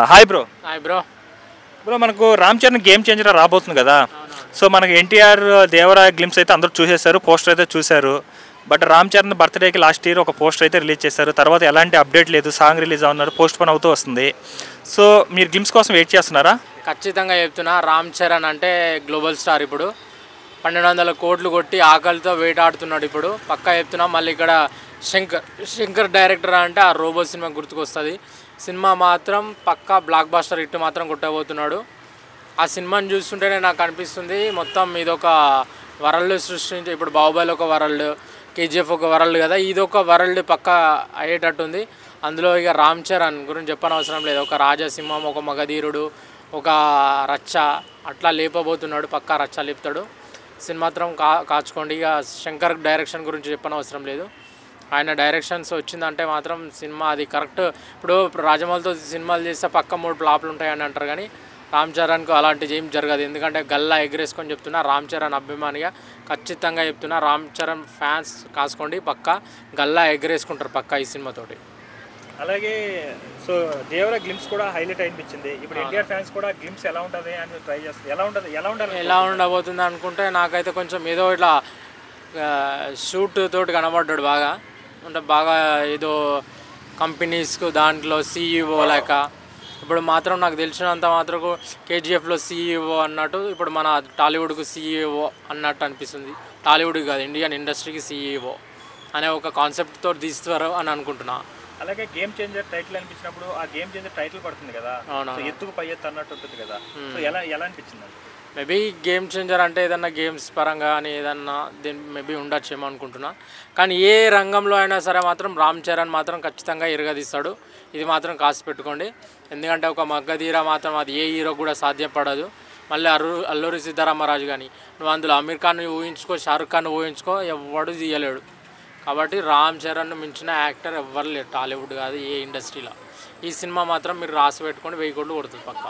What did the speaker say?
Hi bro. Hi bro. Bro మనకు Ram Charan game changer రాబోతుంది కదా. సో మనకు ఎన్టీఆర్ దేవరా గ్లిమ్స్ అయితే అందరూ చూసేశారు, పోస్టర్ అయితే చూశారు. బట్ రామ్ చరణ్ బర్త్డేకి లాస్ట్ ఇయర్ ఒక పోస్టర్ అయితే రిలీజ్ చేశారు. తర్వాత ఎలాంటి అప్డేట్ లేదు, సాంగ్ రిలీజ్ అవుతున్నారు, పోస్ట్ పోన్ అవుతూ వస్తుంది. సో మీరు గ్లిమ్స్ కోసం వెయిట్ చేస్తున్నారా? ఖచ్చితంగా చెప్తున్నా, రామ్ చరణ్ అంటే గ్లోబల్ స్టార్. ఇప్పుడు 1200 కోట్లు కొట్టి ఆకలితో వేటాడుతున్నాడు. ఇప్పుడు పక్కా చెప్తున్నా. మళ్ళీ ఇక్కడ శంకర్ డైరెక్టర్ అంటే ఆ రోబో సినిమా గుర్తుకొస్తుంది. సినిమా మాత్రం పక్కా బ్లాక్ బాస్టర్ హిట్ మాత్రం కొట్టబోతున్నాడు. ఆ సినిమాని చూస్తుంటేనే నాకు అనిపిస్తుంది మొత్తం ఇదొక వరల్డ్ సృష్టించి, ఇప్పుడు బాహుబలి ఒక వరల్డ్, కేజీఎఫ్ ఒక వరల్డ్ కదా, ఇదొక వరల్డ్ పక్కా అయ్యేటట్టుంది. అందులో ఇక రామ్ చరణ్ గురించి చెప్పనవసరం లేదు. ఒక రాజసింహం, ఒక మగధీరుడు, ఒక రచ్చ అట్లా లేపబోతున్నాడు. పక్కా రచ్చ లేపుతాడు. సినిమా మాత్రం కాచుకోండి. ఇక శంకర్ డైరెక్షన్ గురించి చెప్పనవసరం లేదు. ఆయన డైరెక్షన్స్ వచ్చిందంటే మాత్రం సినిమా అది కరెక్ట్. ఇప్పుడు రాజమౌళితో సినిమాలు చేస్తే పక్క 3 ఫ్లాప్లు ఉంటాయని అంటారు, కానీ రామ్ చరణ్కు అలాంటిది ఏం జరగదు. ఎందుకంటే గల్లా ఎగరేసుకొని చెప్తున్నా, రామ్ చరణ్ అభిమానిగా ఖచ్చితంగా చెప్తున్నా. రామ్ చరణ్ ఫ్యాన్స్ కాసుకోండి, పక్కా గల్లా ఎగరేసుకుంటారు పక్కా ఈ సినిమాతోటి. అలాగే సో దేవరా గ్లిమ్స్ కూడా హైలైట్ అనిపించింది. ఇప్పుడు ఎన్టీఆర్ ఫ్యాన్స్ కూడా గ్లిమ్స్ ఎలా ఉంటుంది అని ట్రై చేస్తారు. ఎలా ఉండబోతుంది అనుకుంటే నాకైతే కొంచెం ఏదో ఇట్లా షూట్ తోటి కనబడ్డాడు బాగా. అంటే బాగా ఏదో కంపెనీస్కు దాంట్లో సీఈఓ లేక. ఇప్పుడు మాత్రం నాకు తెలిసినంత మాత్రం కేజీఎఫ్లో సీఈఓ అన్నట్టు ఇప్పుడు మన టాలీవుడ్కు సీఈఓ అన్నట్టు అనిపిస్తుంది. టాలీవుడ్కి కాదు, ఇండియన్ ఇండస్ట్రీకి సీఈఓ అనే ఒక కాన్సెప్ట్తో తీస్తారు అని అనుకుంటున్నా. అలాగే గేమ్ చేంజర్ టైటిల్ అనిపించినప్పుడు ఆ గేమ్ చేంజర్ టైటిల్ పడుతుంది కదా, ఎత్తుకు పై ఎత్తు అన్నట్టు ఉంటుంది కదా. సో ఎలా అనిపించింది? మేబీ గేమ్ చేంజర్ అంటే ఏదన్నా గేమ్స్ పరంగా కానీ ఏదన్నా దీని మేబీ ఉండొచ్చేమో అనుకుంటున్నా. కానీ ఏ రంగంలో అయినా సరే మాత్రం రామ్ చరణ్ మాత్రం ఖచ్చితంగా ఇరగదీస్తాడు. ఇది మాత్రం కాసి పెట్టుకోండి. ఎందుకంటే ఒక మగ్గధీర మాత్రం అది ఏ హీరో కూడా సాధ్యపడదు. మళ్ళీ అల్లూరి సీతారామరాజు కానీ నువ్వు అందులో అమీర్ ఖాన్ ఊహించుకో, షారుఖ్ ఖాన్ ఊహించుకో, ఎవడు తీయలేడు. కాబట్టి రామ్ చరణ్ మించిన యాక్టర్ ఎవ్వరు లేరు, టాలీవుడ్ కాదు ఏ ఇండస్ట్రీలో. ఈ సినిమా మాత్రం మీరు రాసి పెట్టుకొని 1000 కోట్లు కొడుతుంది పక్కా.